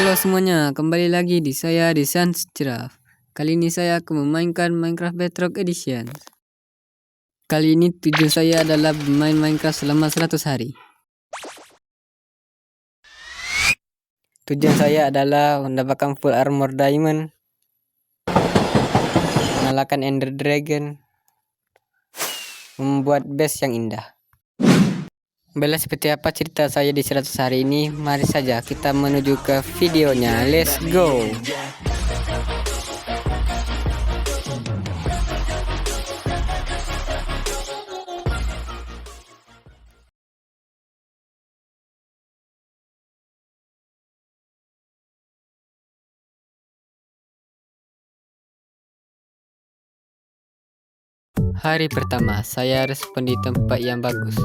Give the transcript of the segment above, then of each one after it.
Halo semuanya, kembali lagi di saya di Sans Giraffe. Kali ini saya akan memainkan Minecraft Bedrock Edition. Kali ini tujuan saya adalah bermain Minecraft selama 100 hari. Tujuan saya adalah mendapatkan full armor diamond, mengalahkan Ender Dragon, membuat base yang indah. Bella, seperti apa cerita saya di 100 hari ini? Mari saja kita menuju ke videonya. Let's go. Hari pertama, saya respon di tempat yang bagus.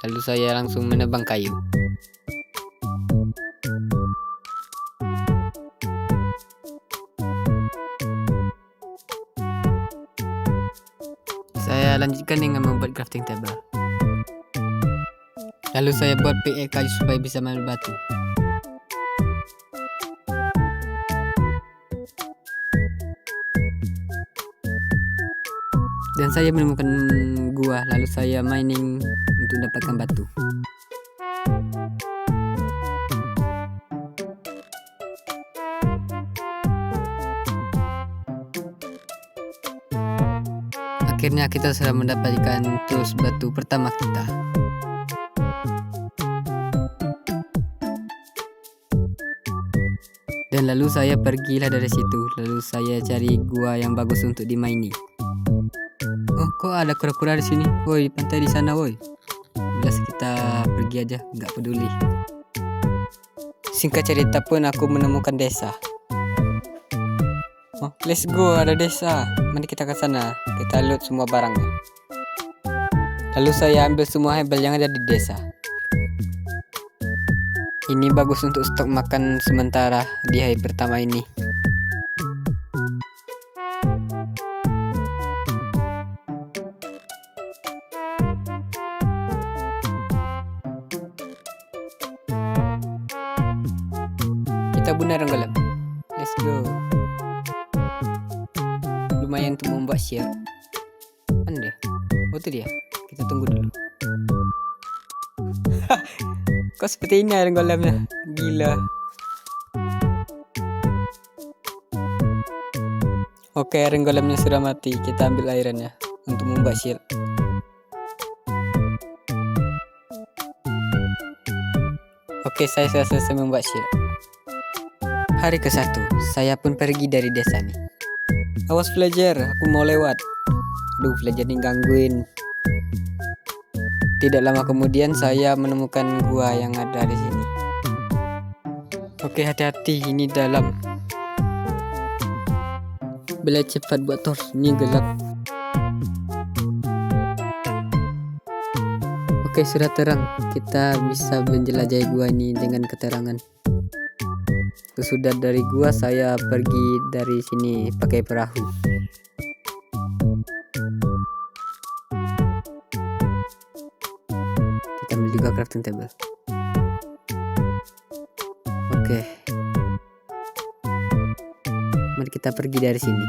Lalu saya langsung menebang kayu. Saya lanjutkan dengan membuat crafting table. Lalu saya buat pickaxe kayu supaya bisa mengambil batu. Dan saya menemukan gua, lalu saya mining untuk mendapatkan batu. Akhirnya kita sudah mendapatkan tools batu pertama kita. Dan lalu saya pergilah dari situ, lalu saya cari gua yang bagus untuk dimaini. Oh, kok ada kura-kura di sini? Woi, pantai di sana, woi. Udah, kita pergi aja, nggak peduli. Singkat cerita pun aku menemukan desa. Oh, let's go, ada desa. Mari kita ke sana. Kita loot semua barangnya. Lalu saya ambil semua hebel yang ada di desa. Ini bagus untuk stok makan sementara di hari pertama ini. Kita bunuh golem. Let's go. Lumayan untuk membuat shield. Mana dia? Oh, itu dia. Kita tunggu dulu. Kok seperti ini iron golemnya? Gila. Oke, iron golemnya sudah mati. Kita ambil ironnya untuk membuat shield. Oke, saya sudah selesai membuat shield. Hari ke-1, saya pun pergi dari desa nih. Awas villager, aku mau lewat. Aduh, villager ini gangguin. Tidak lama kemudian saya menemukan gua yang ada di sini. Oke, hati-hati, ini dalam. Bela cepat buat torch, ini gelap. Oke, sudah terang. Kita bisa menjelajahi gua ini dengan keterangan. Sesudah dari gua, saya pergi dari sini pakai perahu. Kita ambil juga crafting table. Oke. Mari kita pergi dari sini.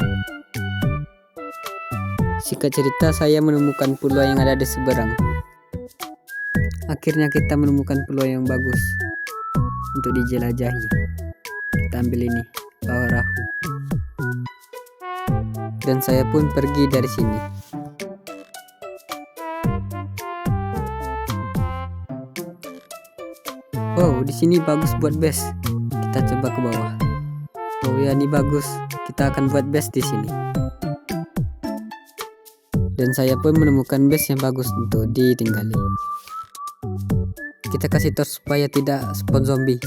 Singkat cerita, saya menemukan pulau yang ada di seberang. Akhirnya kita menemukan pulau yang bagus untuk dijelajahi. Kita ambil ini, perahu. Dan saya pun pergi dari sini. Oh, di sini bagus buat base. Kita coba ke bawah. Oh ya, ini bagus. Kita akan buat base di sini. Dan saya pun menemukan base yang bagus untuk ditinggali. Kita kasih torch supaya tidak spawn zombie.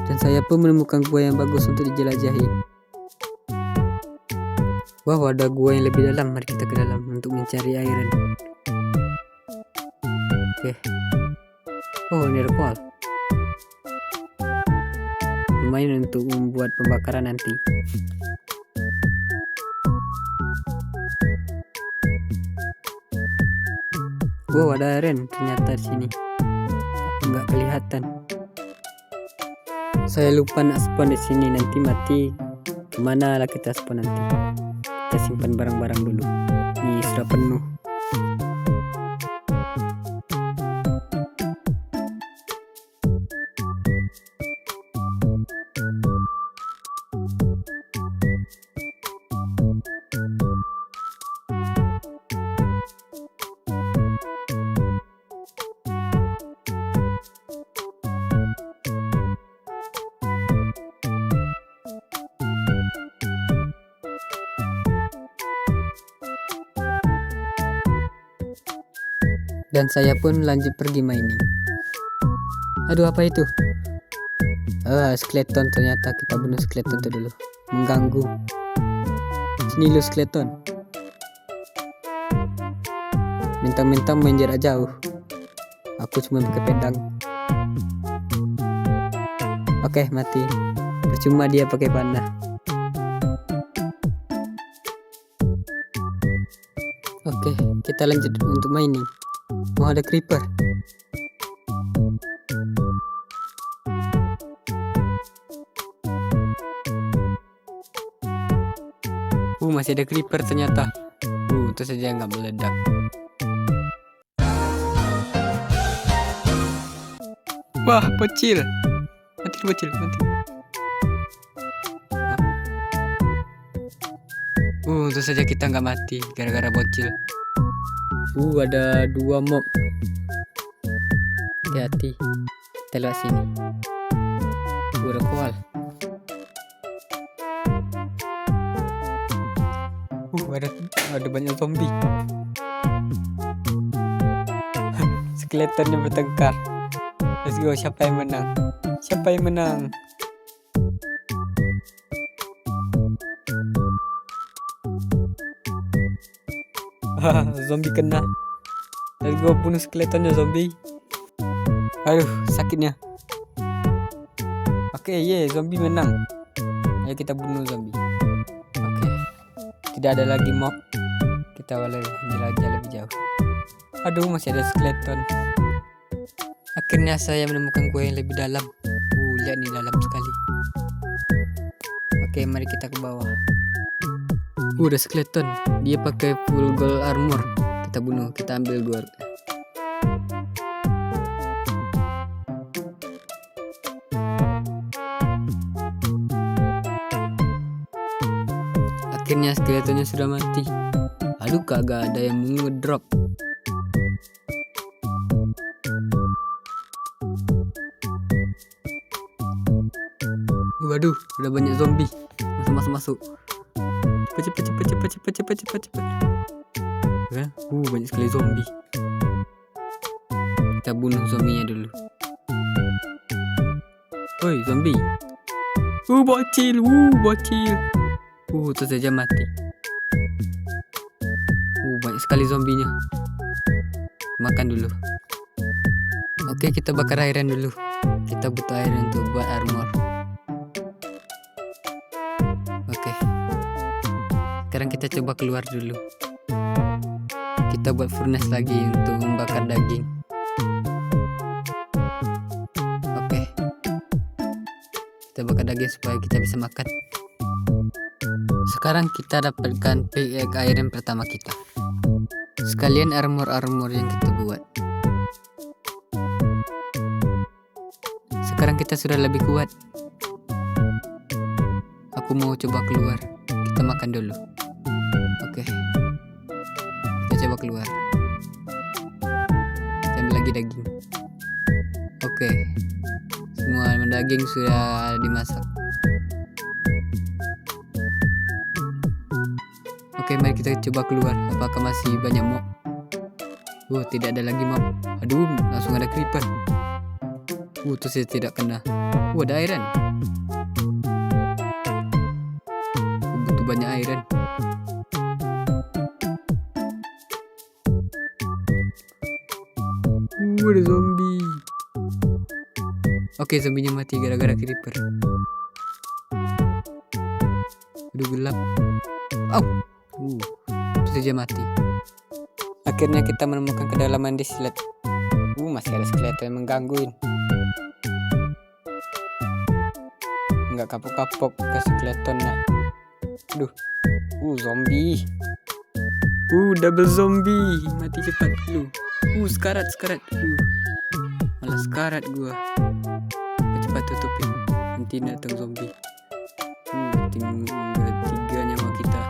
Dan saya pun menemukan gua yang bagus untuk dijelajahi. Wow, ada gua yang lebih dalam. Mari kita ke dalam untuk mencari iron. Oke. Oh, ini ada coal. Lumayan untuk membuat pembakaran nanti. Wow, ada iron ternyata di sini. Nggak kelihatan. Saya lupa nak spawn di sini, nanti mati. Kemana lah kita spawn nanti? Kita simpan barang-barang dulu. Ini sudah penuh. Dan saya pun lanjut pergi mining. Aduh, apa itu? Skeleton ternyata. Kita bunuh skeleton itu dulu. Mengganggu. Sini lu skeleton. Mentang-mentang main jarak jauh. Aku cuma pakai pedang. Oke, mati. Percuma dia pakai panah. Oke, kita lanjut untuk mining. Oh, ada creeper. Masih ada creeper ternyata. Itu saja nggak meledak. Wah, bocil. Mati bocil, mati. Itu saja kita nggak mati gara-gara bocil. Ada 2 mob. Hati-hati. Kita lewat sini. Ada koal. Ada banyak zombie. Skeletonnya bertengkar. Let's go, siapa yang menang? Siapa yang menang? Zombie kena. Let's go, bunuh skeletonnya zombie. Aduh, sakitnya. Oke, zombie menang. Ayo kita bunuh zombie. Oke. Tidak ada lagi mob. Kita boleh jelajah lebih jauh. Aduh, masih ada skeleton. Akhirnya saya menemukan gua yang lebih dalam. Lihat nih, dalam sekali. Oke, mari kita ke bawah. Ada skeleton. Dia pakai full gold armor. Kita bunuh, kita ambil gold. Akhirnya skeletonnya sudah mati. Aduh, kagak ada yang mau ngedrop. Waduh, udah banyak zombie. Masuk. Cepet. Banyak sekali zombie. Kita bunuh zombinya dulu. Woi, zombie. Bocil. Itu saja mati. Banyak sekali zombinya. Makan dulu. Oke, kita bakar iron dulu. Kita butuh iron untuk buat armor. Oke. Sekarang kita coba keluar dulu. Kita buat furnace lagi untuk membakar daging. Oke. Kita bakar daging supaya kita bisa makan. Sekarang kita dapatkan pickaxe iron pertama kita. Sekalian armor yang kita buat. Sekarang kita sudah lebih kuat. Aku mau coba keluar. Kita makan dulu. Oke. Kita coba keluar. Kita ambil lagi daging. Oke. Semua daging sudah dimasak. Oke, mari kita coba keluar. Apakah masih banyak mob? Tidak ada lagi mob. Aduh, langsung ada creeper. Itu saya tidak kena. Ada iron. Butuh banyak iron. Ada zombie. Oke, zombinya mati gara-gara creeper. Aduh, gelap. Itu saja mati. Akhirnya kita menemukan kedalaman di slot. Masih ada skeleton yang menggangguin. nggak kapok-kapok ke skeleton nah. Aduh, zombie. Double zombie, mati cepat lu. Sekarat. Malah sekarat gua. Cepat tutupin, nanti datang zombie. Tinggal 3 nyawa kita.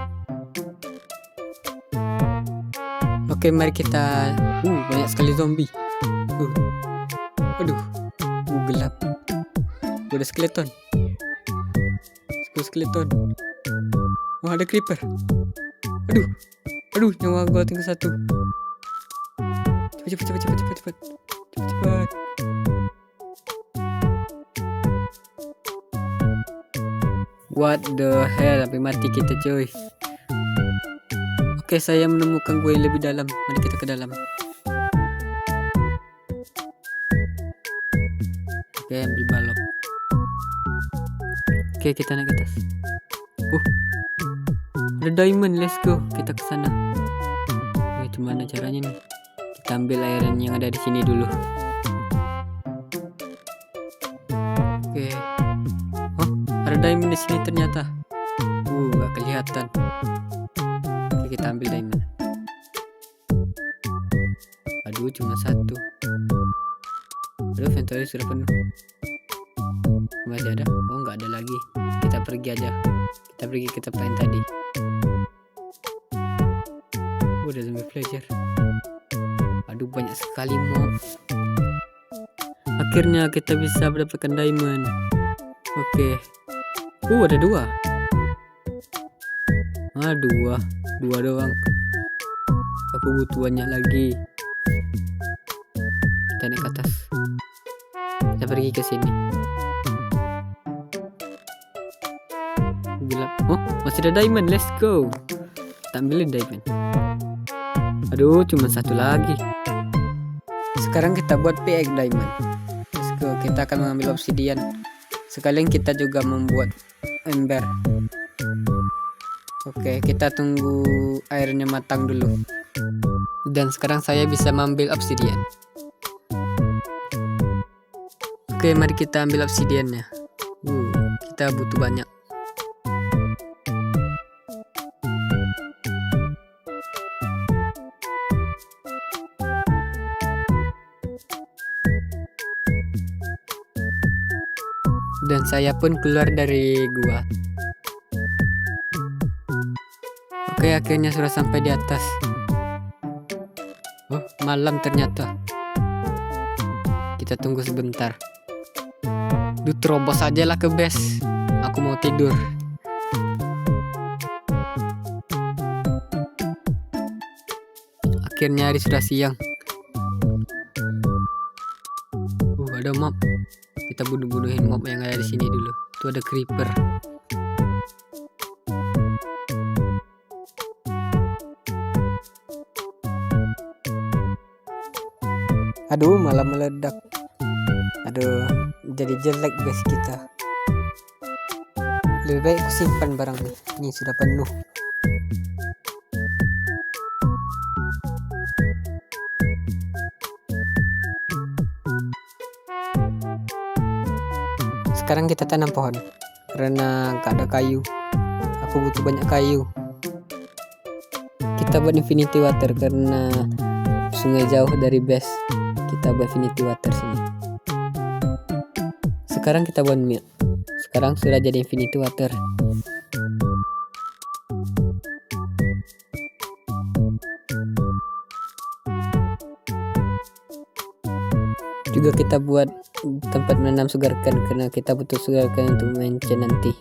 Oke, mari kita. Banyak sekali zombie. Aduh, gelap. Ada skeleton. Wah, ada creeper. Aduh, nyawa gua tinggal 1. Cepat. What the hell, sampai mati kita coy. Oke, saya menemukan gua yang lebih dalam. Mari kita ke dalam. Oke, ambil balok. Oke, kita naik ke atas. Ada diamond, let's go. Kita ke sana. Oke, gimana caranya nih? Kita ambil iron yang ada di sini dulu. Oke. Ada diamond di sini ternyata. Gak kelihatan. Oke, kita ambil diamond. Aduh, cuma 1. Aduh, inventory sudah penuh. Masih ada? Nggak ada lagi. Kita pergi aja. Kita pergi ke tempat yang tadi. Ada zombie villager. Aduh, banyak sekali mob. Akhirnya kita bisa mendapatkan diamond. Oke. Ada 2. Dua doang. Aku butuh banyak lagi. Kita naik ke atas. Kita pergi ke sini. Gelap. Masih ada diamond. Let's go. Kita ambilin diamond. Aduh, cuma 1 lagi. Sekarang kita buat pickaxe diamond. Let's go. Kita akan mengambil obsidian. Sekalian kita juga membuat ember. Oke, kita tunggu airnya matang dulu. Dan sekarang saya bisa mengambil obsidian. Oke, mari kita ambil obsidiannya. Kita butuh banyak. Dan saya pun keluar dari gua. Oke, akhirnya sudah sampai di atas. Malam ternyata. Kita tunggu sebentar. Terobos aja lah ke base. Aku mau tidur. Akhirnya hari sudah siang. Ada mob. Kita bunuhin mob yang ada di sini dulu. Tuh ada creeper. Aduh, malah meledak. Aduh, jadi jelek guys kita. Lebih baik aku simpan barang nih. Ini sudah penuh. Sekarang kita tanam pohon. Karena gak ada kayu. Aku butuh banyak kayu. Kita buat infinity water karena sungai jauh dari base. Kita buat infinity water sini. Sekarang kita buat milk. Sekarang sudah jadi infinity water. Juga kita buat tempat menanam sugarcane karena kita butuh sugarcane untuk mention nanti.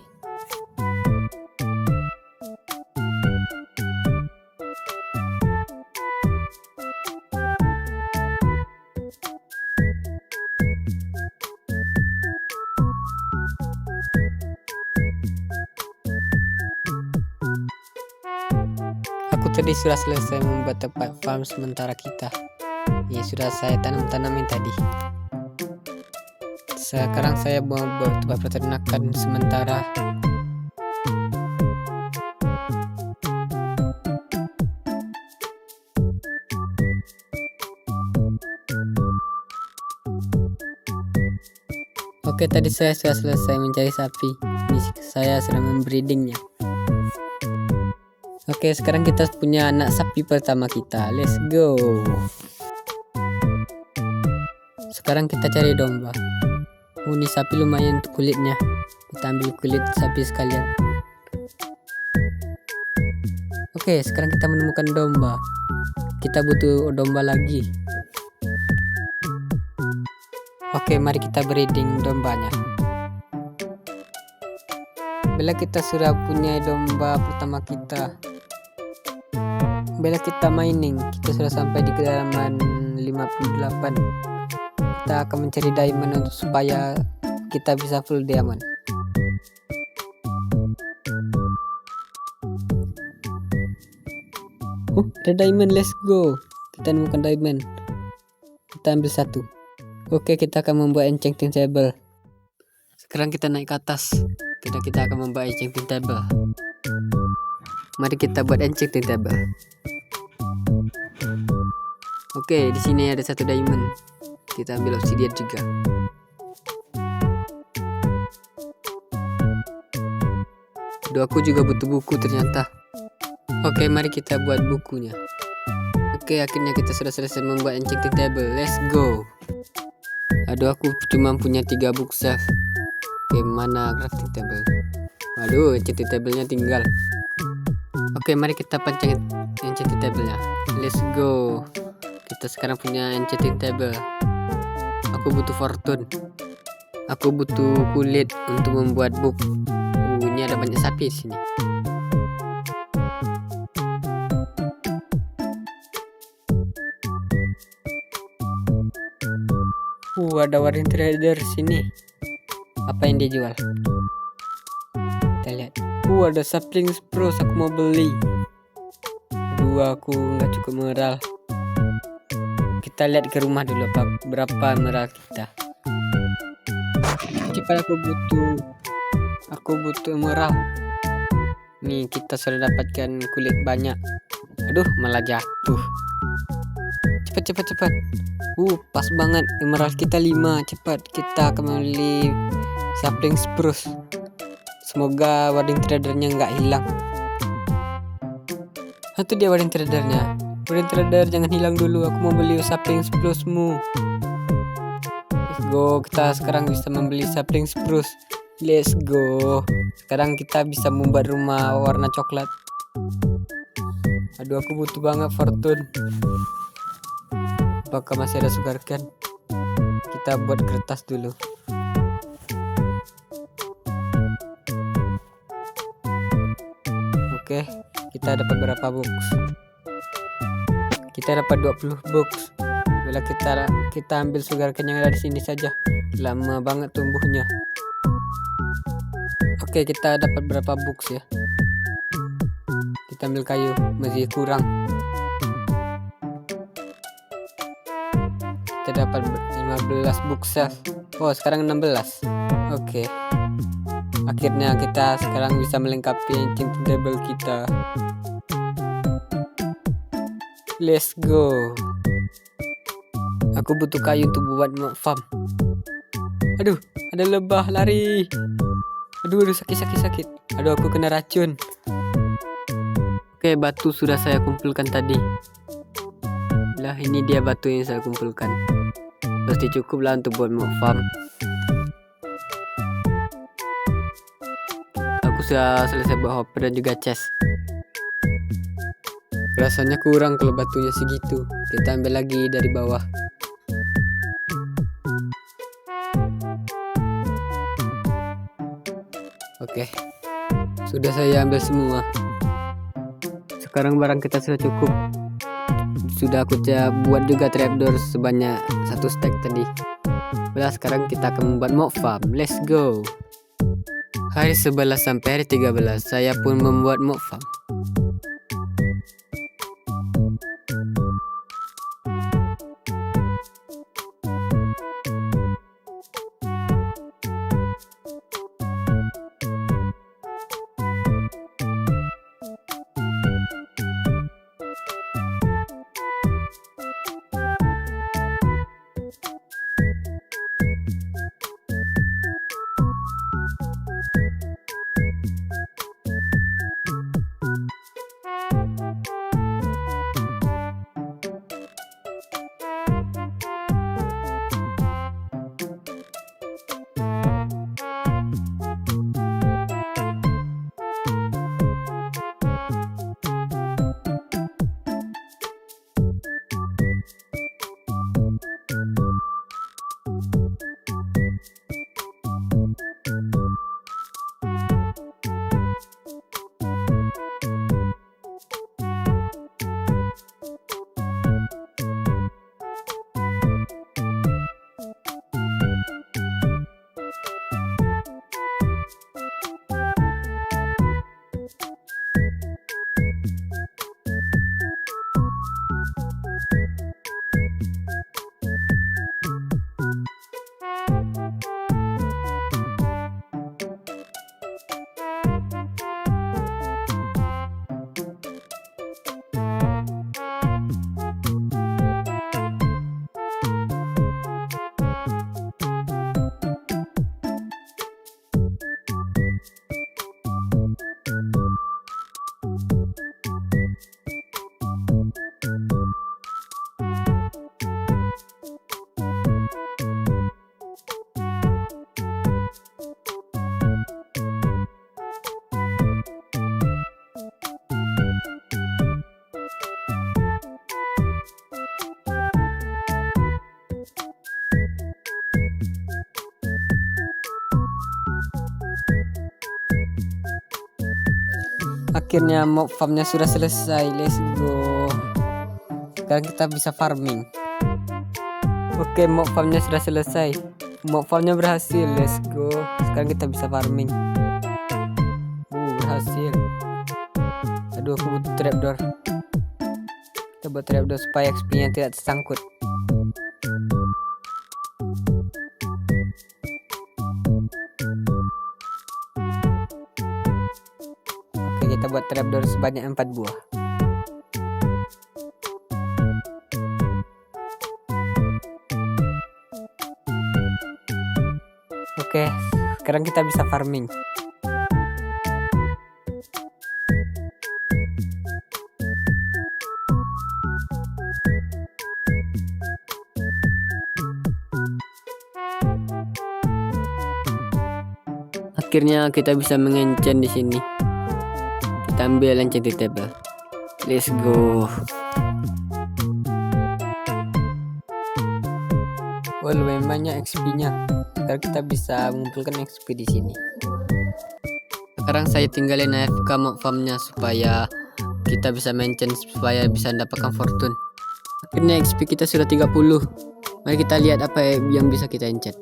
Aku tadi sudah selesai membuat tempat farm sementara kita. Ya sudah saya tanamin tadi. Sekarang saya mau buat tempat peternakan sementara. Oke, tadi saya sudah selesai mencari sapi. Ini saya sedang membreedingnya. Oke, sekarang kita punya anak sapi pertama kita. Let's go. Sekarang kita cari domba. Ini sapi lumayan untuk kulitnya. Kita ambil kulit sapi sekalian. Oke, sekarang kita menemukan domba. Kita butuh domba lagi. Oke, mari kita breeding dombanya. Bila kita sudah punya domba pertama kita, bila kita mining, kita sudah sampai di kedalaman 58. Kita akan mencari diamond untuk supaya kita bisa full diamond. Ada diamond, let's go. Kita nemukan diamond. Kita ambil satu. Oke, kita akan membuat enchanting table. Sekarang kita naik ke atas. Kita akan membuat enchanting table. Mari kita buat enchanting table. Oke, di sini ada satu diamond. Kita ambil obsidian juga. Aduh, aku juga butuh buku ternyata. Oke, mari kita buat bukunya. Oke, akhirnya kita sudah selesai membuat enchanting table. Let's go. Aduh, aku cuma punya 3 bookshelf. Oke, mana crafting table? Waduh, enchanting tablenya tinggal. Oke, mari kita pancing enchanting tablenya. Let's go. Kita sekarang punya enchanting table. Aku butuh fortune. Aku butuh kulit untuk membuat book. Ini ada banyak sapi di sini. Ada warning trader sini. Apa yang dia jual? Kita lihat. Ada sapling spruce, aku mau beli. Aduh, aku nggak cukup emerald. Kita lihat ke rumah dulu berapa emerald kita. Cepat, aku butuh emerald. Nih, kita sudah dapatkan kulit banyak. Aduh, malah jatuh. Cepat. Pas banget, emerald kita 5. Cepat, kita akan membeli sapling spruce. Semoga warding tradernya nggak hilang. Itu dia warding tradernya. Warding trader, jangan hilang dulu. Aku mau beli sapling spruce-mu. Let's go. Kita sekarang bisa membeli sapling spruce. Let's go. Sekarang kita bisa membuat rumah warna coklat. Aduh, aku butuh banget fortune. Apakah masih ada sugar cane? Kita buat kertas dulu. Oke, kita dapat berapa box? Kita dapat 20 box. Bila kita ambil sugar cane yang ada di sini saja. Lama banget tumbuhnya. Oke, kita dapat berapa box ya? Kita ambil kayu, masih kurang. Kita dapat 15 bookshelf. Sekarang 16. Oke. Akhirnya kita sekarang bisa melengkapi enchanting table kita. Let's go. Aku butuh kayu untuk buat farm. Aduh, ada lebah, lari. Aduh, sakit. Aduh, aku kena racun. Oke, batu sudah saya kumpulkan tadi. Lah, ini dia batu yang saya kumpulkan. Pasti cukup lah untuk buat farm. Aku sudah selesai buat hopper dan juga chest. Rasanya kurang kalau batunya segitu. Kita ambil lagi dari bawah. Oke, sudah saya ambil semua. Sekarang barang kita sudah cukup. Sudah aku buat juga trapdoor sebanyak 1 stack tadi. Sekarang kita akan membuat mob farm. Let's go. Hari 11 sampai hari 13 saya pun membuat mob farm. Akhirnya mob farmnya sudah selesai. Let's go. Sekarang kita bisa farming. Oke, mob farmnya sudah selesai. Mob farmnya berhasil. Let's go. Sekarang kita bisa farming. Berhasil. Aduh, aku butuh trapdoor. Kita buat trapdoor supaya XP nya tidak tersangkut. Oke, kita buat trapdoor sebanyak 4 buah. Oke, sekarang kita bisa farming. Akhirnya kita bisa mengenchant di sini. Kita ambil enchanted table. Let's go. Oh, lumayan banyak XP-nya. Sekarang kita bisa mengumpulkan XP di sini. Sekarang saya tinggalin AFK mob farmnya supaya kita bisa mention, supaya bisa mendapatkan fortune. Akhirnya XP kita sudah 30. Mari kita lihat apa yang bisa kita enchant.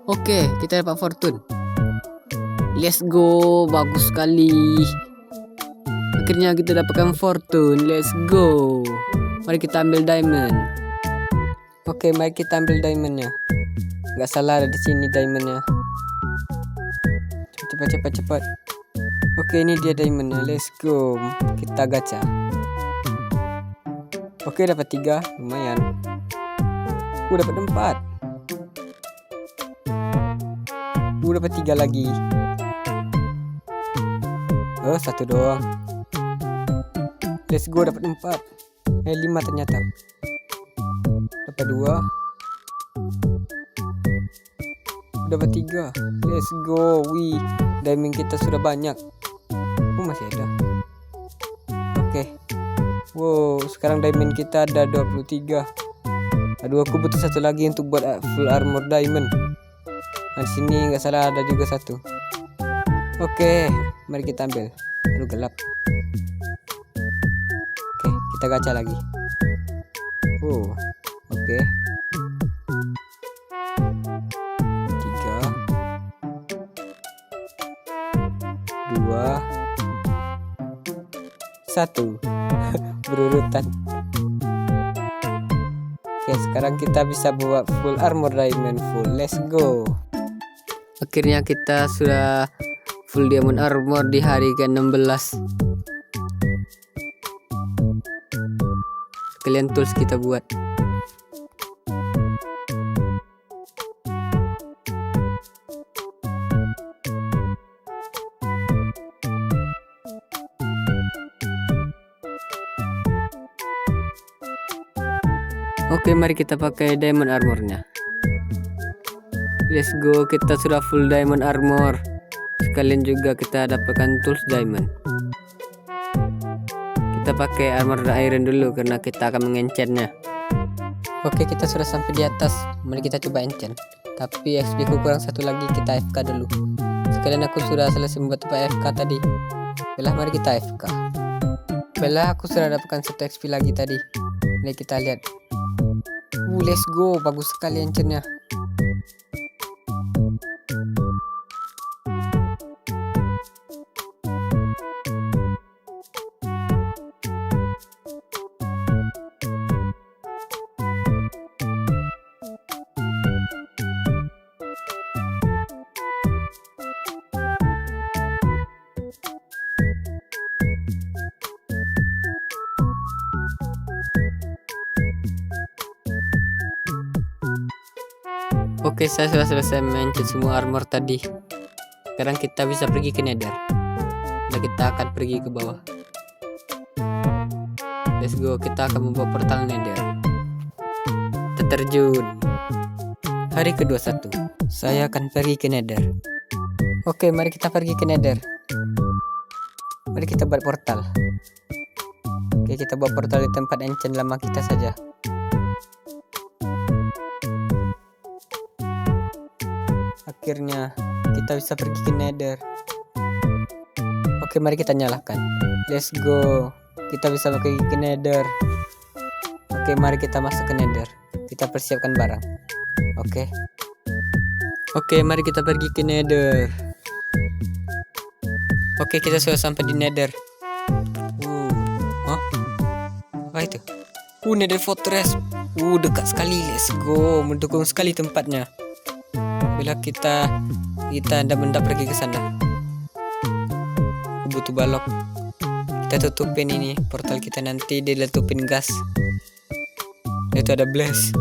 Oke, kita dapat fortune. Let's go, bagus sekali. Akhirnya kita dapatkan fortune. Let's go. Mari kita ambil diamond. Oke, mari kita ambil diamondnya. Gak salah ada di sini diamondnya. Cepat. Oke, ini dia diamondnya. Let's go. Kita gacha. Oke, dapat 3, lumayan. Dapat 4. Dapat 3 lagi. Oh, 1 doang. Let's go, dapat 4. 5 ternyata. Dapat 2. Dapat 3. Let's go. Wih, diamond kita sudah banyak. Oh, masih ada. Oke. Wow, sekarang diamond kita ada 23. Aduh, aku butuh 1 lagi untuk buat full armor diamond. Nah, di sini nggak salah ada juga 1. Oke, mari kita ambil. Aduh, gelap. Oke, kita gacha lagi. Oke. 3, 2, 1. Berurutan. Oke, sekarang kita bisa buat full armor diamond full. Let's go. Akhirnya kita sudah full diamond armor di hari ke-16. Sekalian tools kita buat. Oke, mari kita pakai diamond armornya. Let's go, kita sudah full diamond armor. Sekalian juga kita dapatkan tools diamond. Kita pakai armor iron dulu karena kita akan mengenchantnya. Oke, kita sudah sampai di atas. Mari kita coba enchant. Tapi XP ku kurang 1 lagi, kita AFK dulu. Sekalian aku sudah selesai membuat tempat AFK tadi. Baiklah, mari kita AFK. Baiklah, aku sudah dapatkan 1 XP lagi tadi. Mari kita lihat. Let's go, bagus sekali enchantnya. Oke, saya sudah selesai mengenchant semua armor tadi. Sekarang kita bisa pergi ke Nether. Nah, kita akan pergi ke bawah. Let's go, kita akan membawa portal Nether. Kita terjun. Hari ke-21. Saya akan pergi ke Nether. Oke, mari kita pergi ke Nether. Mari kita buat portal. Oke, kita buat portal di tempat enchant lama kita saja. Akhirnya kita bisa pergi ke Nether. Oke, mari kita nyalakan. Let's go. Kita bisa pergi ke Nether. Oke, mari kita masuk ke Nether. Kita persiapkan barang. Oke, mari kita pergi ke Nether. Oke, kita sudah sampai di Nether. Apa itu? Nether Fortress. Dekat sekali. Let's go. Mendukung sekali tempatnya. Bila kita hendak pergi ke sana. Butuh balok. Kita tutupin ini portal kita, nanti diletupin gas. Itu ada blast.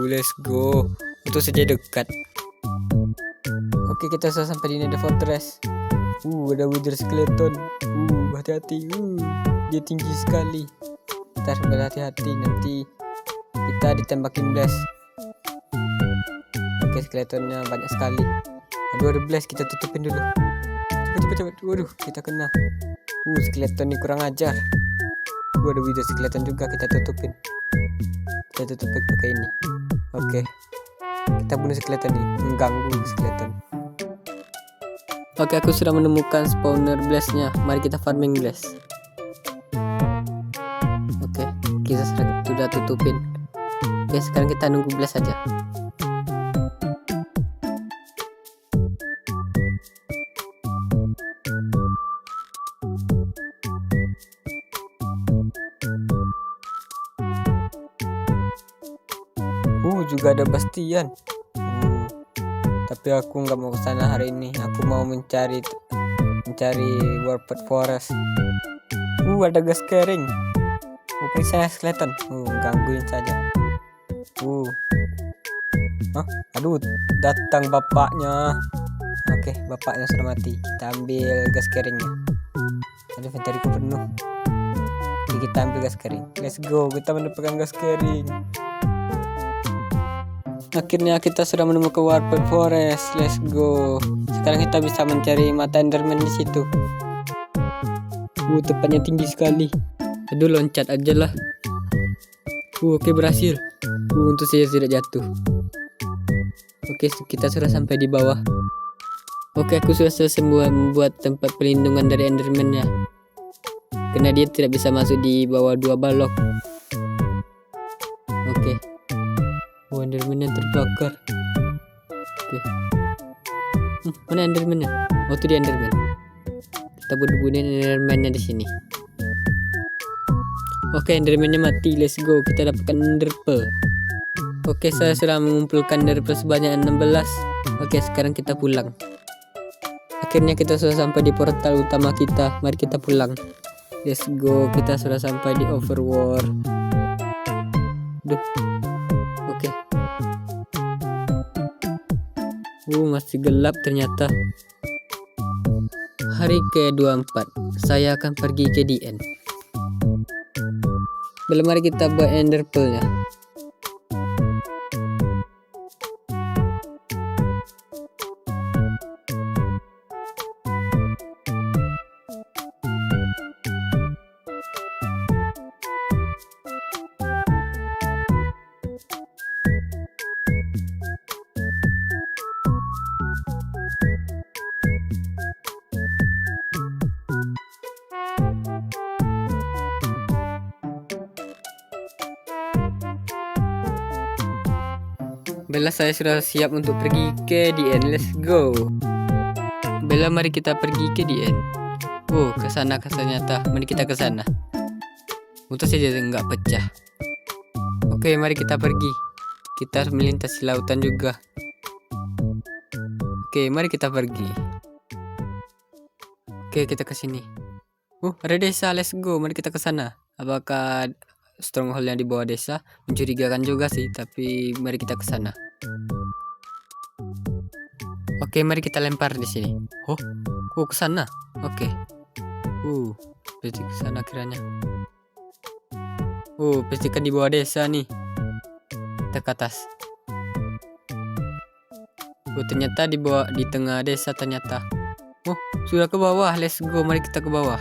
Let's go. Itu saja dekat. Oke, kita sudah sampai di Nether Fortress. Ada wither skeleton. Hati-hati. Dia tinggi sekali. Kita harus berhati-hati, nanti kita ditembakin blast. Oke, skeletonnya banyak sekali. Ada blast, kita tutupin dulu. Cepat. Waduh, kita kena. Skeleton ini kurang ajar. Ada wither skeleton juga, kita tutupin. Kita tutupin pakai ini. Oke. Kita bunuh skeleton ini, mengganggu skeleton. Oke, aku sudah menemukan spawner blast-nya. Mari kita farming blast. Oke, kita sudah tutupin. Oke, sekarang kita nunggu blast saja. Juga ada Bastian. Tapi aku nggak mau ke sana hari ini. Aku mau mencari Warped Forest. Ada gas kering. Oke, saya skeleton. Gangguin saja. Aduh, datang bapaknya. Oke, bapaknya sudah mati. Kita ambil gas keringnya. Ada inventoryku penuh. Oke, kita ambil gas kering. Let's go. Kita mendapatkan gas kering. Akhirnya kita sudah menemukan Warped Forest. Let's go. Sekarang kita bisa mencari mata Enderman di situ. Tempatnya tinggi sekali. Aduh, loncat aja lah. Oke, berhasil. Untuk saya tidak jatuh. Oke, kita sudah sampai di bawah. Oke, aku sudah selesai membuat tempat pelindungan dari Enderman-nya. Karena dia tidak bisa masuk di bawah 2 balok. Oke. Enderman-nya terbakar. Oke. Mana Enderman-nya? Itu dia Enderman. Kita bunuh Enderman-nya di sini. Oke, Enderman-nya mati. Let's go. Kita dapatkan Ender Pearl. Oke, saya sudah mengumpulkan Ender Pearl sebanyak 16. Oke, sekarang kita pulang. Akhirnya kita sudah sampai di portal utama kita. Mari kita pulang. Let's go. Kita sudah sampai di Overworld. Oke. Masih gelap ternyata. Hari ke-24. Saya akan pergi ke DN. Belum, mari kita buat Ender Pearl-nya. Bella, saya sudah siap untuk pergi ke DN. Let's go. Bella, mari kita pergi ke DN. Ke sana ternyata. Mari kita ke sana. Untuk saja enggak pecah. Oke, mari kita pergi. Kita harus melintasi lautan juga. Oke, mari kita pergi. Oke, kita ke sini. Ada desa. Let's go. Mari kita ke sana. Apakah stronghold yang di bawah desa? Mencurigakan juga sih, tapi mari kita ke sana. Oke, mari kita lempar di sini. Ke sana. Oke. Berarti ke sana kiranya. Pastikan di bawah desa nih. Kita ke atas. Ternyata di tengah desa ternyata. Sudah ke bawah. Let's go. Mari kita ke bawah.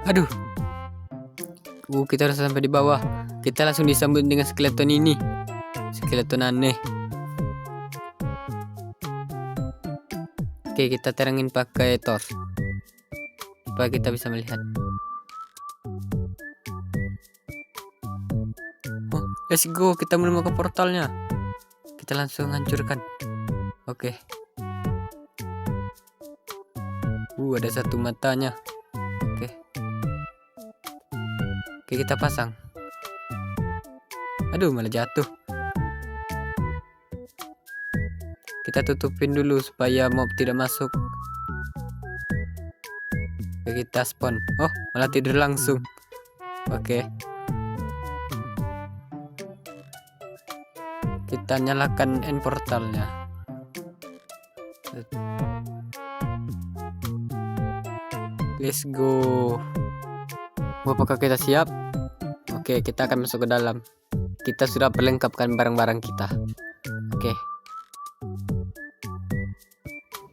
Aduh. Kita harus sampai di bawah. Kita langsung disambut dengan skeleton ini. Skeleton aneh. Oke, kita terangin pakai torch supaya kita bisa melihat. Oh, let's go. Kita menemukan portalnya. Kita langsung hancurkan. Oke. Ada satu matanya. Oke. Oke, kita pasang. Aduh, malah jatuh. Kita tutupin dulu supaya mob tidak masuk. Oke, kita spawn. Oh, malah tidur langsung. Oke. Kita nyalakan end portalnya. Let's go. Apakah kita siap? Oke, kita akan masuk ke dalam. Kita sudah perlengkapkan barang-barang kita. Oke.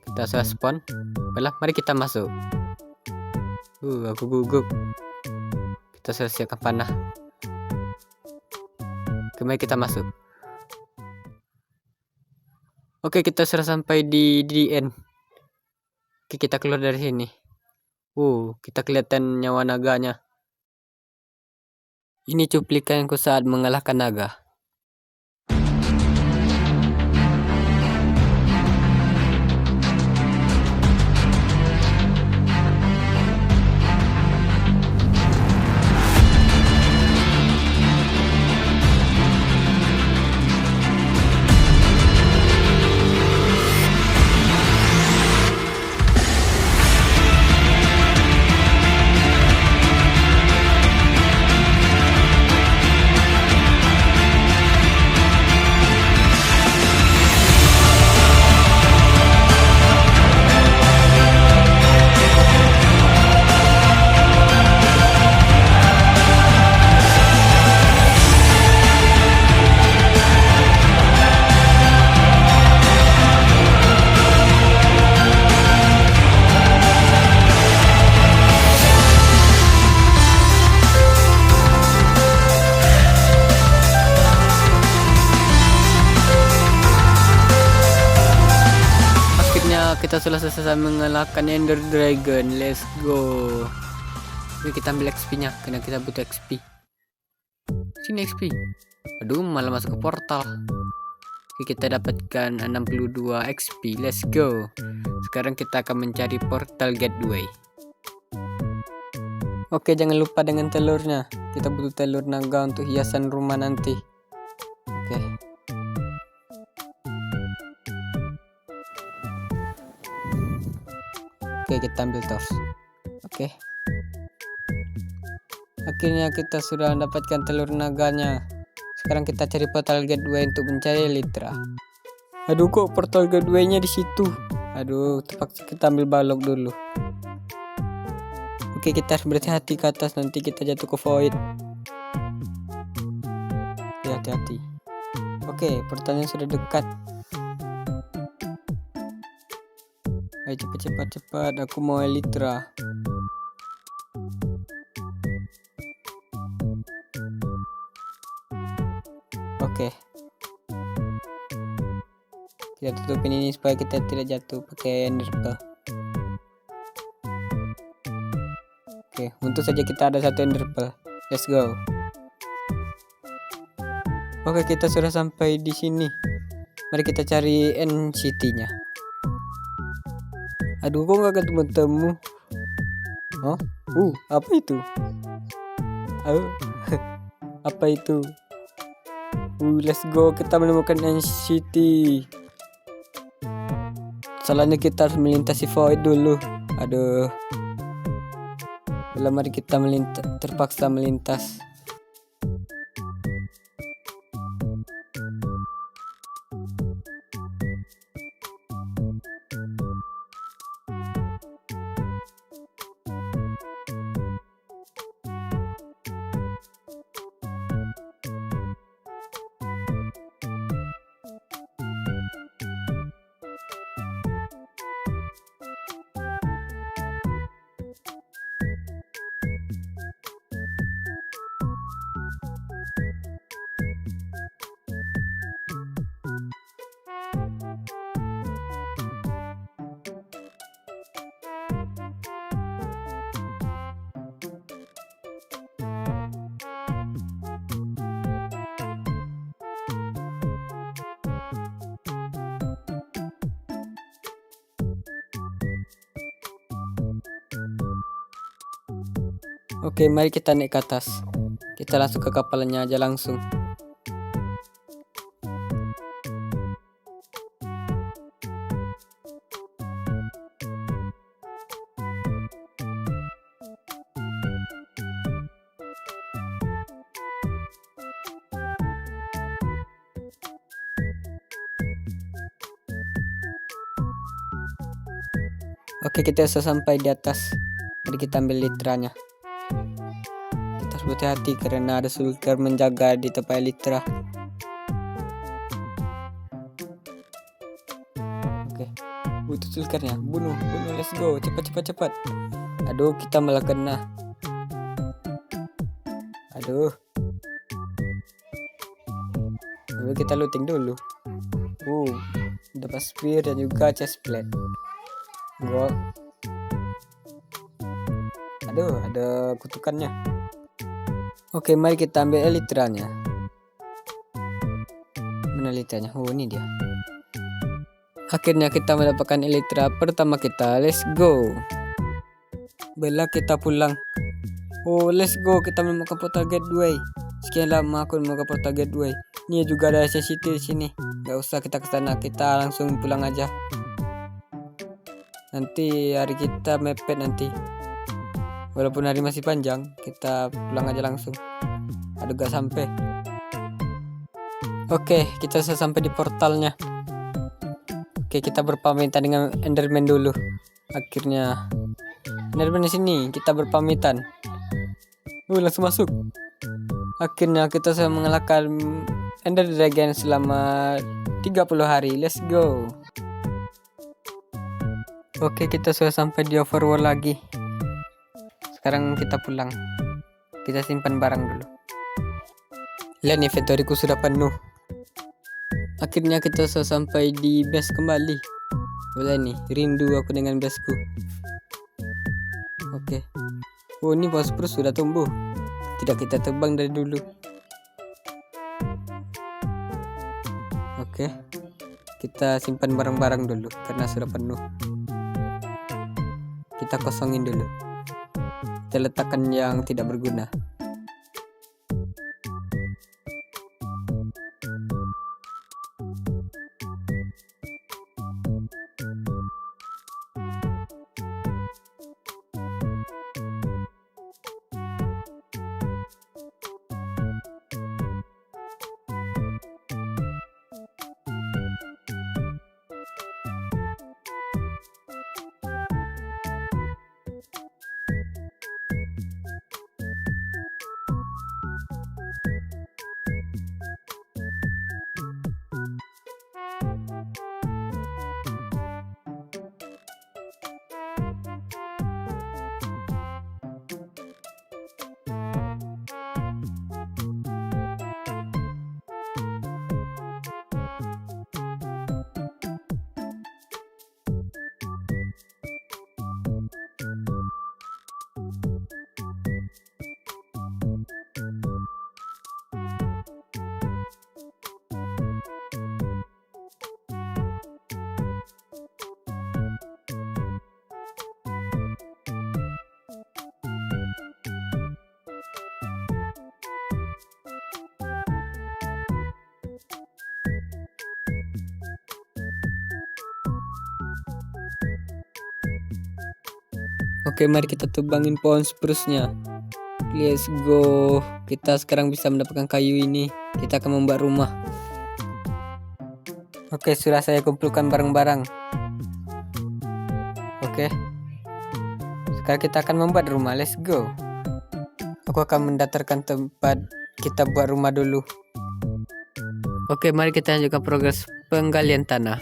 Kita sudah spawn. Baiklah, mari kita masuk. Aku gugup. Kita sudah siapkan panah. Mari kita masuk. Oke, kita sudah sampai di end. Oke, kita keluar dari sini. Kita kelihatan nyawa naganya. Ini cuplikanku saat mengalahkan naga. Kita sudah selesai mengalahkan Ender Dragon. Let's go. Oke, kita ambil XP nya karena kita butuh XP. Sini XP. Aduh, malah masuk ke portal. Oke, kita dapatkan 62 XP. Let's go. Sekarang kita akan mencari portal gateway. Oke, jangan lupa dengan telurnya. Kita butuh telur naga untuk hiasan rumah nanti. Oke. Oke, kita ambil torch. Oke. Akhirnya kita sudah mendapatkan telur naganya. Sekarang kita cari portal gateway untuk mencari Elytra. Aduh, kok portal gateway-nya di situ? Aduh, terpaksa kita ambil balok dulu. Oke, kita harus berhati-hati ke atas, nanti kita jatuh ke void. Hati-hati. Oke, portalnya sudah dekat. Ayo cepat, aku mau Elytra. Oke. Kita tutupin ini supaya kita tidak jatuh pakai ender pearl. Oke, untung saja kita ada satu ender pearl. Let's go. Oke, kita sudah sampai di sini. Mari kita cari end city-nya. Aduh, kok nggak ketemu-temu? Oh, apa itu? Apa itu? Let's go, kita menemukan NCT. Salahnya kita harus melintasi void dulu. Aduh. Belum, mari kita terpaksa melintas. Oke, mari kita naik ke atas. Kita langsung ke kapalnya aja langsung. Oke, kita sudah sampai di atas. Mari kita ambil literanya. Kita harus berhati-hati karena ada sulker menjaga di tempat litra. Oke, itu sulkernya. Bunuh, let's go. Cepat. Aduh, kita malah kena. Aduh. Lalu kita looting dulu. Dapat spear dan juga chest plate. Aduh, ada kutukannya. Oke, mari kita ambil elitranya. Mana elitranya? Oh, ini dia. Akhirnya kita mendapatkan elitra pertama kita. Let's go. Bella, kita pulang. Oh, let's go. Kita menemukan portal gateway. Sekian lama aku menemukan portal gateway. Ini juga ada SCP di sini. Gak usah kita ke sana. Kita langsung pulang aja. Nanti hari kita mepet nanti. Walaupun hari masih panjang, kita pulang aja langsung. Aduh, gak sampai. Oke, kita sudah sampai di portalnya. Oke, kita berpamitan dengan Enderman dulu. Akhirnya Enderman di sini, kita berpamitan. Langsung masuk. Akhirnya kita sudah mengalahkan Ender Dragon selama 30 hari. Let's go. Oke, kita sudah sampai di overworld lagi. Sekarang kita pulang. Kita simpan barang dulu. Lihat, inventoryku sudah penuh. Akhirnya kita sudah sampai di base kembali. Boleh nih, rindu aku dengan baseku. Oke. Oh, ini pohon spruce sudah tumbuh. Tidak kita tebang dari dulu. Oke. Kita simpan barang-barang dulu karena sudah penuh. Kita kosongin dulu. Kita letakkan yang tidak berguna. Oke, mari kita tebangin pohon spruce-nya. Let's go. Kita sekarang bisa mendapatkan kayu ini. Kita akan membuat rumah. Oke, sudah saya kumpulkan barang-barang. Oke. Sekarang kita akan membuat rumah. Let's go. Aku akan mendatarkan tempat kita buat rumah dulu. Oke, mari kita lanjutkan progres penggalian tanah.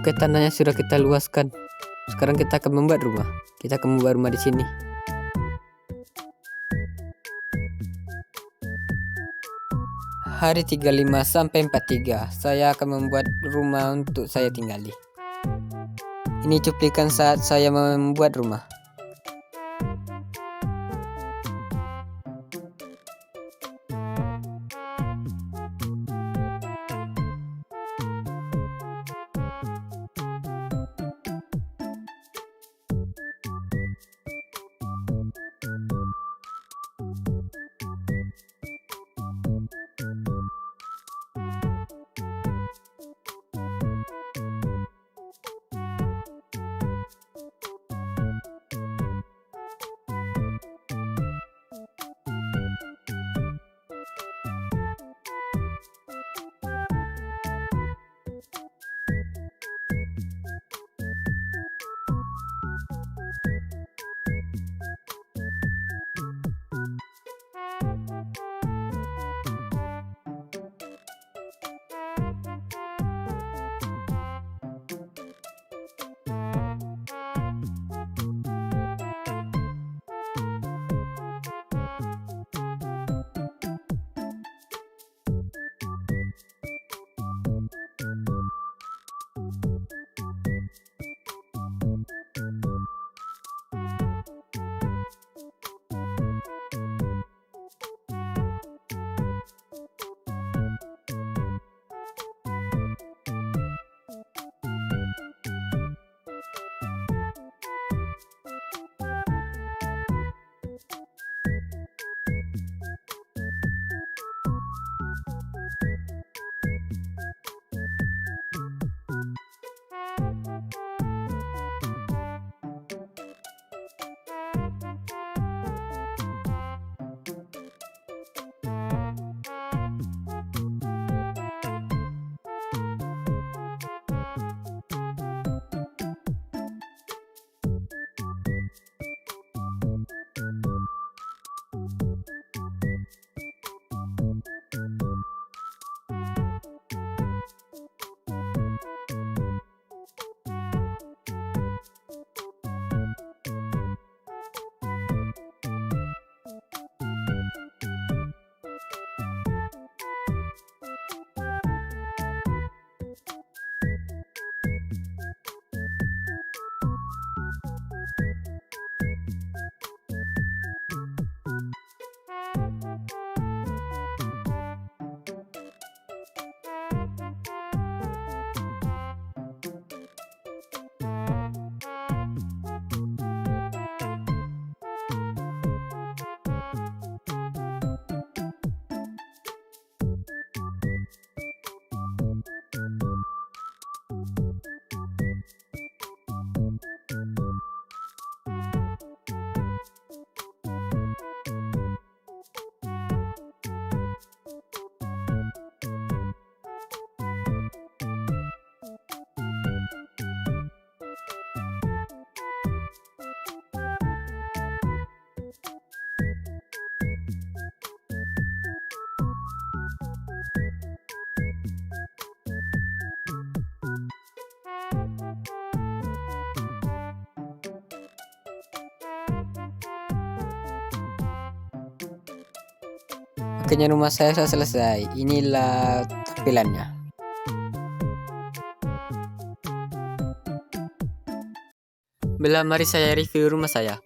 Oke, tanahnya sudah kita luaskan. Sekarang kita akan membuat rumah. Kita akan membuat rumah di sini. Hari 35 sampai 43 saya akan membuat rumah untuk saya tinggali. Ini cuplikan saat saya membuat rumah. Oke, rumah saya sudah selesai. Inilah tampilannya. Bella, mari saya review rumah saya.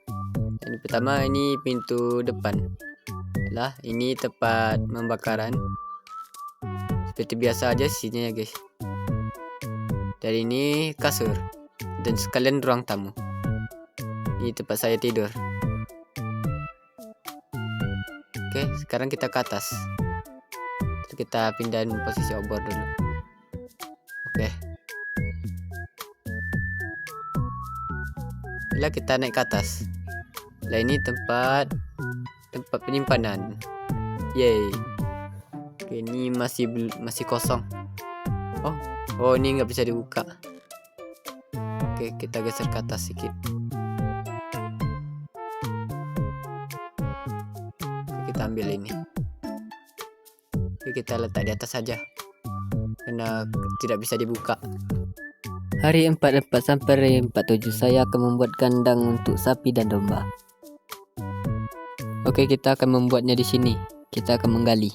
Yang pertama, ini pintu depan. Ini tempat membakaran. Seperti biasa aja sini ya guys. Dan ini kasur dan sekalian ruang tamu. Ini tempat saya tidur. Oke, sekarang kita ke atas. Terus kita pindahin posisi obor dulu. Oke. Bila kita naik ke atas. Lah, ini tempat penyimpanan. Yeay. Oke, ini masih kosong. Oh, ini nggak bisa dibuka. Oke, kita geser ke atas sedikit. Oke, kita ambil ini. Oke, kita letak di atas saja karena tidak bisa dibuka. Hari 44 sampai 47 saya akan membuat kandang untuk sapi dan domba. Oke, kita akan membuatnya di sini. Kita akan menggali.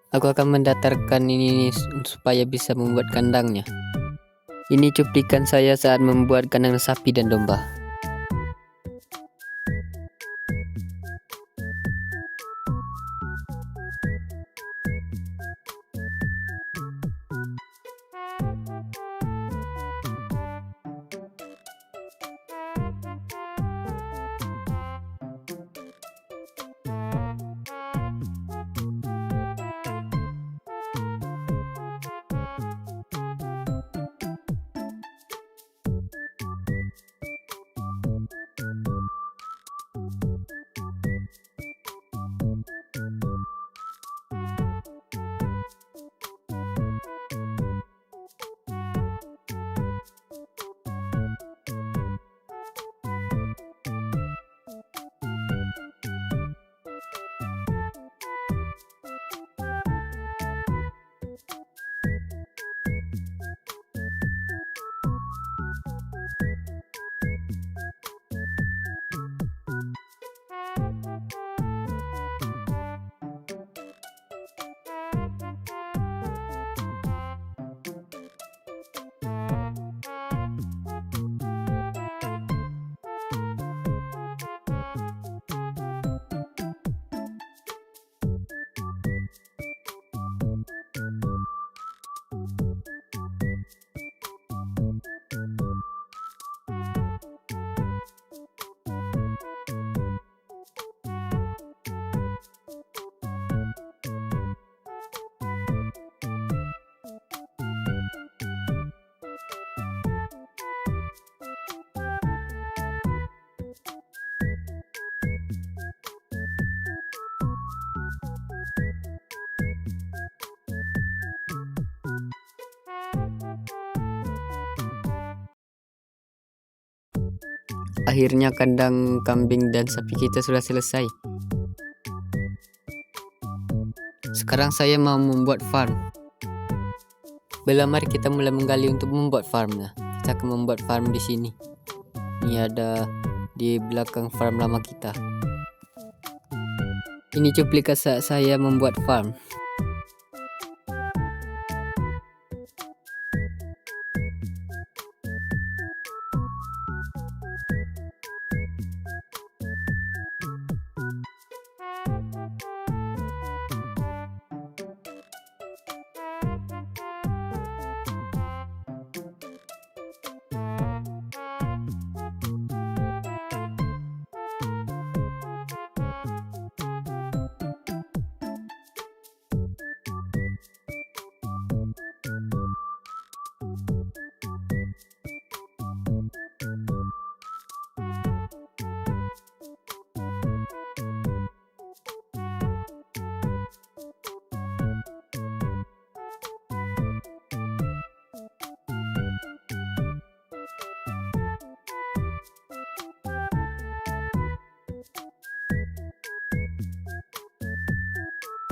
Aku akan mendatarkan ini supaya bisa membuat kandangnya. Ini cuplikan saya saat membuat kandang sapi dan domba. Akhirnya kandang kambing dan sapi kita sudah selesai. Sekarang saya mau membuat farm. Bella, mari kita mulai menggali untuk membuat farmnya. Kita akan membuat farm di sini. Ini ada di belakang farm lama kita. Ini cuplikan saat saya membuat farm.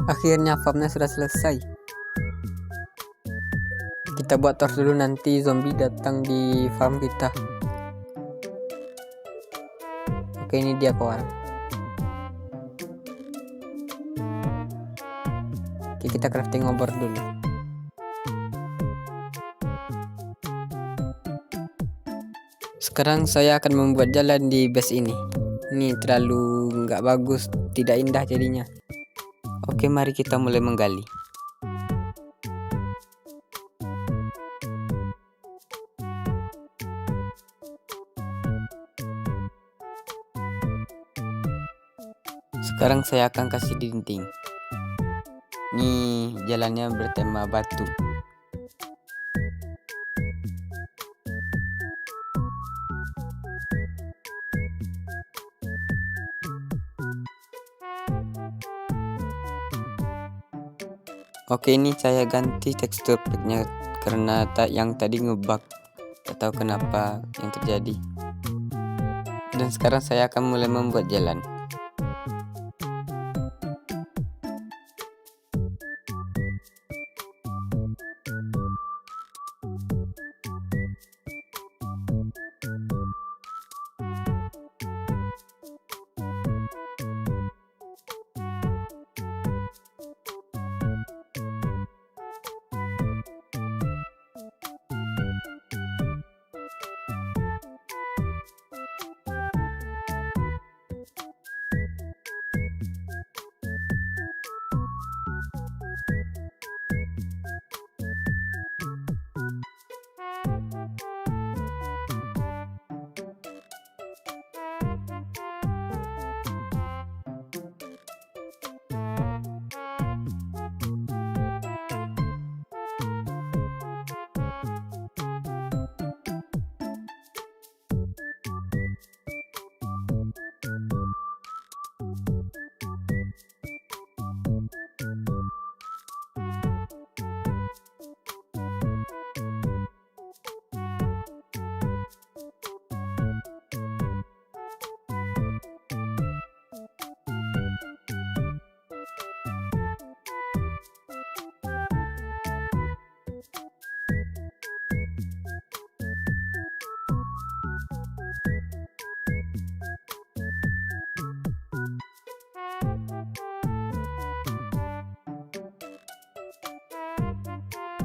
Akhirnya farmnya sudah selesai. Kita buat tor dulu, nanti zombie datang di farm kita. Oke, ini dia kawan. kita crafting obor dulu. Sekarang saya akan membuat jalan di base ini. Ini terlalu nggak bagus, tidak indah jadinya. Oke, mari kita mulai menggali. Sekarang saya akan kasih dinding. Nih jalannya bertema batu. Oke, ini saya ganti tekstur packnya karena yang tadi ngebug. Tak tahu kenapa yang terjadi. Dan sekarang saya akan mulai membuat jalan.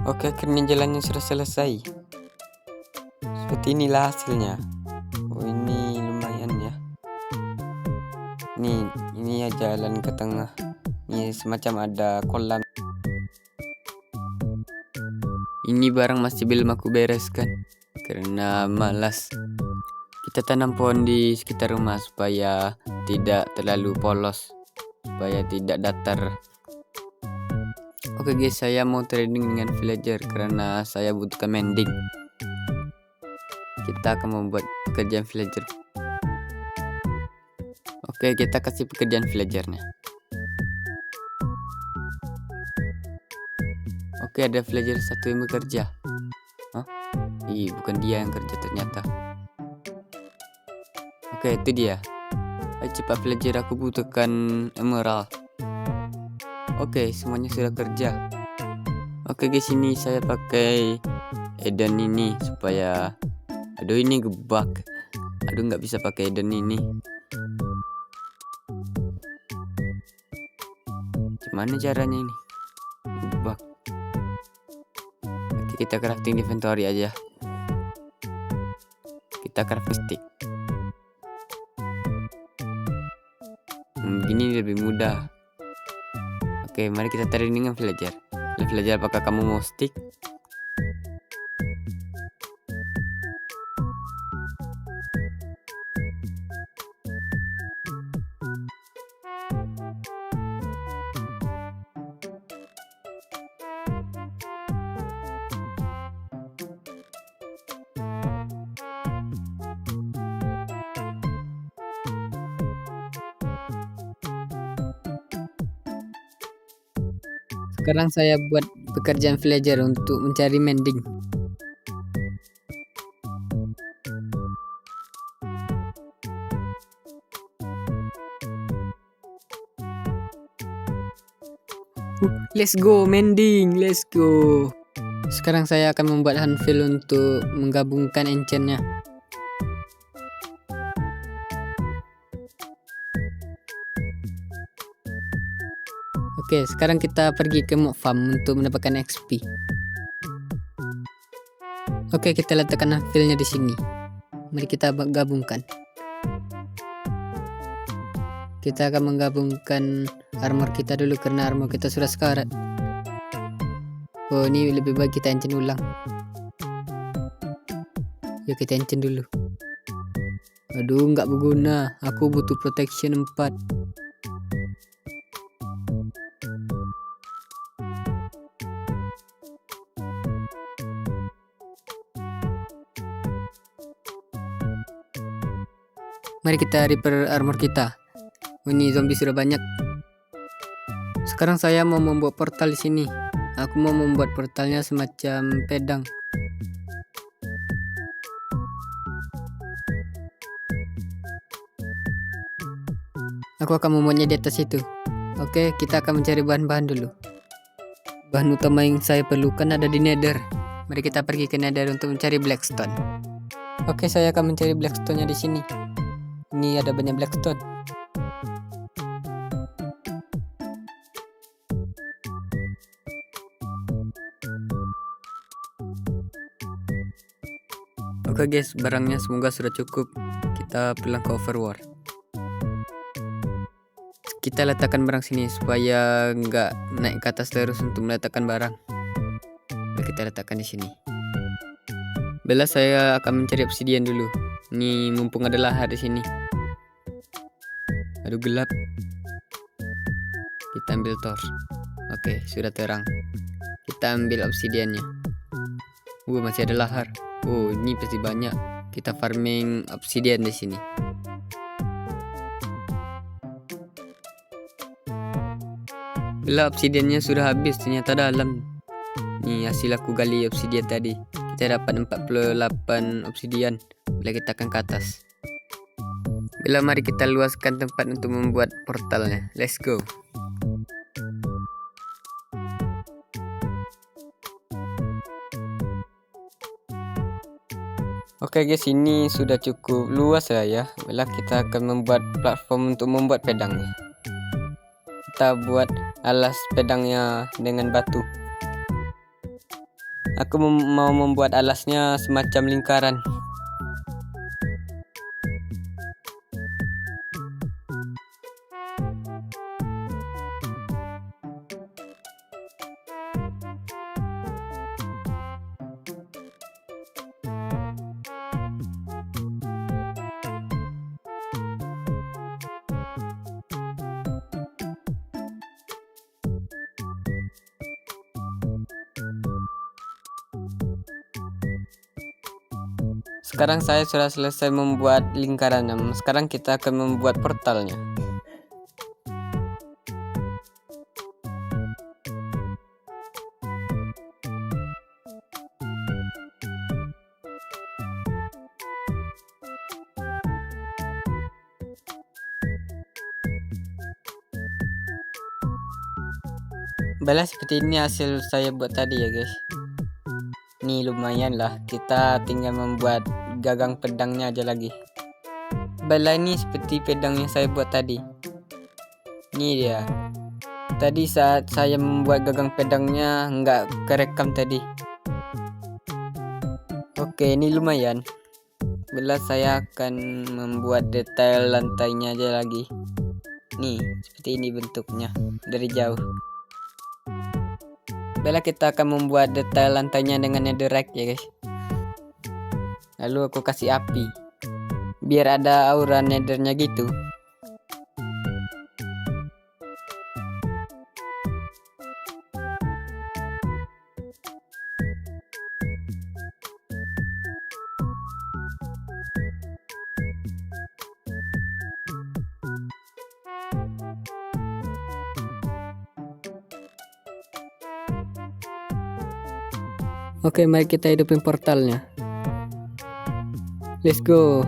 Oke, akhirnya jalannya sudah selesai. Seperti inilah hasilnya. Oh, ini lumayan ya. Ini ya jalan ke tengah. Ini semacam ada kolam. Ini barang masih belum aku bereskan karena malas. Kita tanam pohon di sekitar rumah supaya tidak terlalu polos, supaya tidak datar. Oke guys, saya mau trading dengan villager karena saya butuhkan mending. Kita akan membuat pekerjaan villager. Oke, kita kasih pekerjaan villagernya. Oke, ada villager satu yang bekerja. Hah? Ih, bukan dia yang kerja ternyata. Oke, itu dia. Ayo cepat villager, aku butuhkan emerald. Oke, semuanya sudah kerja. Oke guys, ini saya pakai Eden ini supaya, aduh ini gebak. Aduh nggak bisa pakai Eden ini. Gimana caranya ini? Gebak. Oke, kita crafting inventory aja. Kita crafting stick. Begini lebih mudah. Oke, mari kita trading dengan villager. Villager, apakah kamu mau stick? Sekarang saya buat pekerjaan villager untuk mencari mending. Let's go mending, let's go. Sekarang saya akan membuat handful untuk menggabungkan enchantnya. Oke, sekarang kita pergi ke mob farm untuk mendapatkan XP. Oke, kita letakkan anvilnya di sini. Mari kita gabungkan. Kita akan menggabungkan armor kita dulu karena armor kita sudah sekarat. Oh, ini lebih baik kita engine ulang. Yuk kita engine dulu. Aduh, nggak berguna. Aku butuh protection 4. Mari kita repair armor kita. Ini zombie sudah banyak. Sekarang saya mau membuat portal di sini. Aku mau membuat portalnya semacam pedang. Aku akan membuatnya di atas itu. Oke, kita akan mencari bahan-bahan dulu. Bahan utama yang saya perlukan ada di Nether. Mari kita pergi ke Nether untuk mencari Blackstone. Oke, saya akan mencari Blackstone-nya di sini. Ini ada banyak Blackstone. Oke guys, barangnya semoga sudah cukup. Kita pulang ke Overworld. Kita letakkan barang sini supaya nggak naik ke atas terus untuk meletakkan barang. Lalu kita letakkan di sini. Bella, saya akan mencari obsidian dulu. Ini mumpung ada lahar di sini. Aduh, gelap. Kita ambil torch. Oke, sudah terang. Kita ambil obsidiannya. Masih ada lahar. Oh, ini pasti banyak. Kita farming obsidian di sini. Bila obsidiannya sudah habis, ternyata dalam. Nih hasil aku gali obsidian tadi. Kita dapat 48 obsidian. Bila kita akan ke atas. Bila mari kita luaskan tempat untuk membuat portalnya. Let's go. Oke guys, ini sudah cukup luas ya. Bila kita akan membuat platform untuk membuat pedangnya. Kita buat alas pedangnya dengan batu. Aku mau membuat alasnya semacam lingkaran. Sekarang saya sudah selesai membuat lingkarannya. Sekarang kita akan membuat portalnya. Balas seperti ini hasil saya buat tadi ya guys. Ini lumayan lah. Kita tinggal membuat gagang pedangnya aja lagi. Bala ini seperti pedang yang saya buat tadi. Ini dia. Tadi saat saya membuat gagang pedangnya nggak kerekam tadi. Oke, ini lumayan. Bala saya akan membuat detail lantainya aja lagi. Nih, seperti ini bentuknya dari jauh. Bella, kita akan membuat detail lantainya dengan netherrack ya guys. Lalu aku kasih api biar ada aura nethernya gitu. Oke, mari kita hidupin portalnya. Let's go.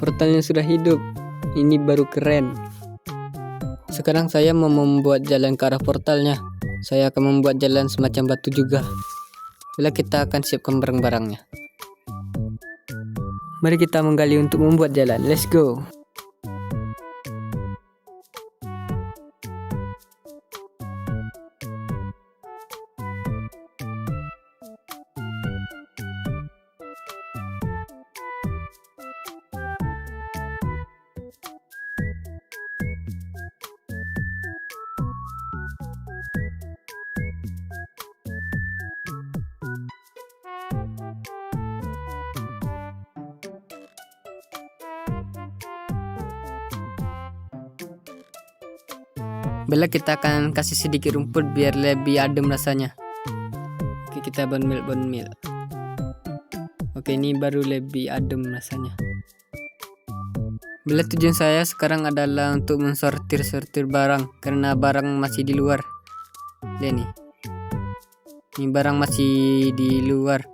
Portalnya sudah hidup. Ini baru keren. Sekarang saya mau membuat jalan ke arah portalnya. Saya akan membuat jalan semacam batu juga. Bila kita akan siapkan barang-barangnya. Mari kita menggali untuk membuat jalan. Let's go. Bella kita akan kasih sedikit rumput biar lebih adem rasanya. Oke, kita bone meal. Oke, ini baru lebih adem rasanya. Bella, tujuan saya sekarang adalah untuk mensortir barang karena barang masih di luar. Lihat nih. Ini barang masih di luar.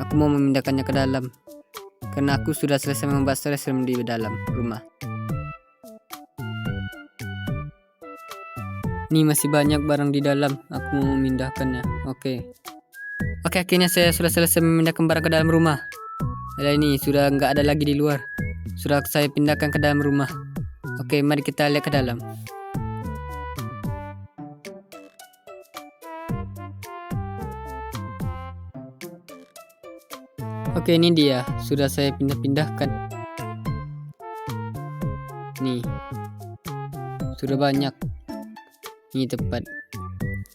Aku mau memindahkannya ke dalam karena aku sudah selesai membuat serem di dalam rumah. Nih masih banyak barang di dalam. Aku mau memindahkannya. Oke, akhirnya saya sudah selesai memindahkan barang ke dalam rumah. Ada ini sudah nggak ada lagi di luar. Sudah saya pindahkan ke dalam rumah. Oke, mari kita lihat ke dalam. Oke, ini dia. Sudah saya pindah-pindahkan. Nih. Sudah banyak. Ini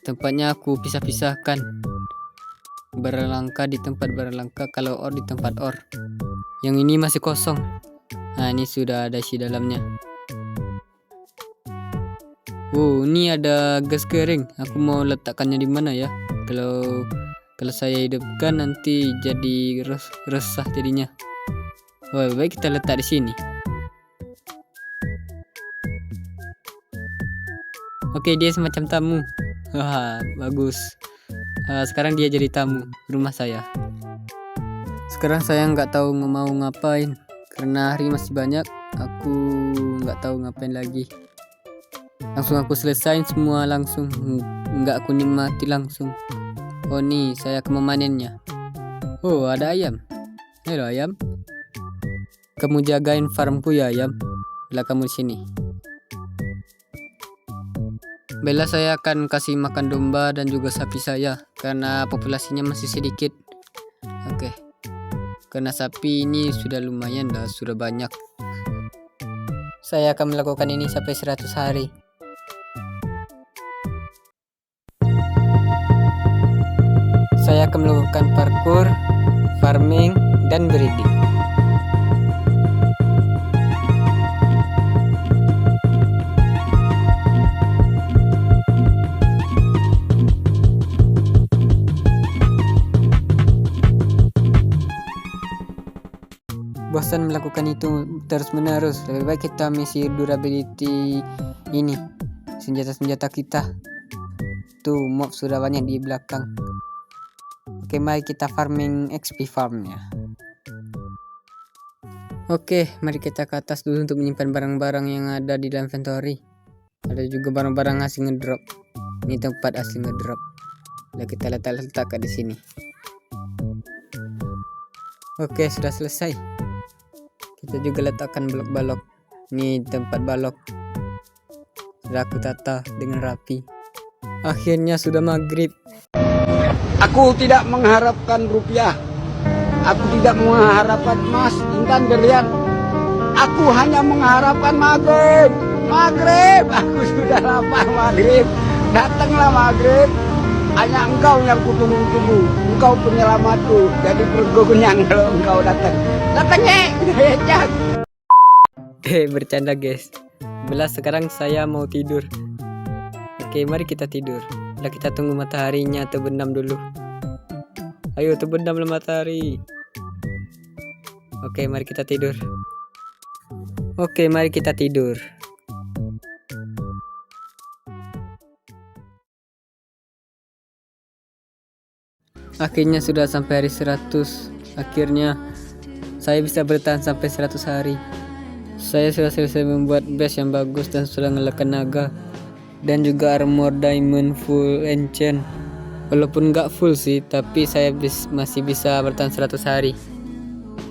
tempatnya aku pisah-pisahkan. Barang langka di tempat barang langka, kalau or di tempat or. Yang ini masih kosong. Nah, ini sudah ada isi dalamnya. Ini ada gas kering. Aku mau letakkannya di mana ya? Kalau saya hidupkan nanti jadi resah jadinya. Baik kita letak di sini. Oke, dia semacam tamu. Bagus. Sekarang dia jadi tamu rumah saya. Sekarang saya nggak tahu mau ngapain karena hari masih banyak. Aku nggak tahu ngapain lagi. Langsung aku selesain semua langsung. Nggak aku nikmati langsung. Nih saya akan memanennya. Ada ayam. Halo ayam. Kamu jagain farmku ya ayam. Bila kamu di sini. Bella, saya akan kasih makan domba dan juga sapi saya karena populasinya masih sedikit. Oke. Karena sapi ini sudah lumayan dah, sudah banyak. Saya akan melakukan ini sampai 100 hari. Saya akan melakukan parkour, farming, dan breeding. Bosan melakukan itu terus-menerus. Lebih baik kita misi durability ini. Senjata-senjata kita. Tuh, mob sudah banyak di belakang. Oke, mari kita farming XP farmnya. Oke, mari kita ke atas dulu untuk menyimpan barang-barang yang ada di dalam inventory. Ada juga barang-barang hasil ngedrop. Ini tempat hasil ngedrop. Lalu kita letak di sini. Oke, sudah selesai. Kita juga letakkan balok-balok. Ini tempat balok. Sudah aku tata dengan rapi. Akhirnya sudah maghrib. Aku tidak mengharapkan rupiah. Aku tidak mengharapkan emas, intan, berlian. Aku hanya mengharapkan maghrib. Maghrib. Aku sudah lapar maghrib. Datanglah maghrib. Hanya engkau yang kutunggu-tunggu. Engkau penyelamatku. Jadi perutku kenyang kalau engkau datang. Datangnya. Bercanda guys. Belas sekarang saya mau tidur. Oke, mari kita tidur. Lah kita tunggu mataharinya terbenam dulu. Ayo terbenamlah matahari. Oke, mari kita tidur. Oke, mari kita tidur. Akhirnya sudah sampai hari 100. Akhirnya saya bisa bertahan sampai 100 hari. Saya sudah selesai membuat base yang bagus dan sudah ngelekan naga. Dan juga armor diamond full enchant. Walaupun nggak full sih, tapi saya masih bisa bertahan 100 hari.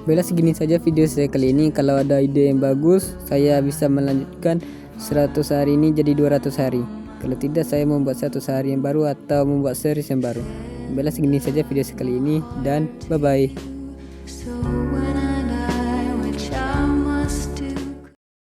Bella, segini saja video saya kali ini. Kalau ada ide yang bagus, saya bisa melanjutkan 100 hari ini jadi 200 hari. Kalau tidak, saya membuat 100 hari yang baru atau membuat series yang baru. Bella, segini saja video saya kali ini dan bye bye.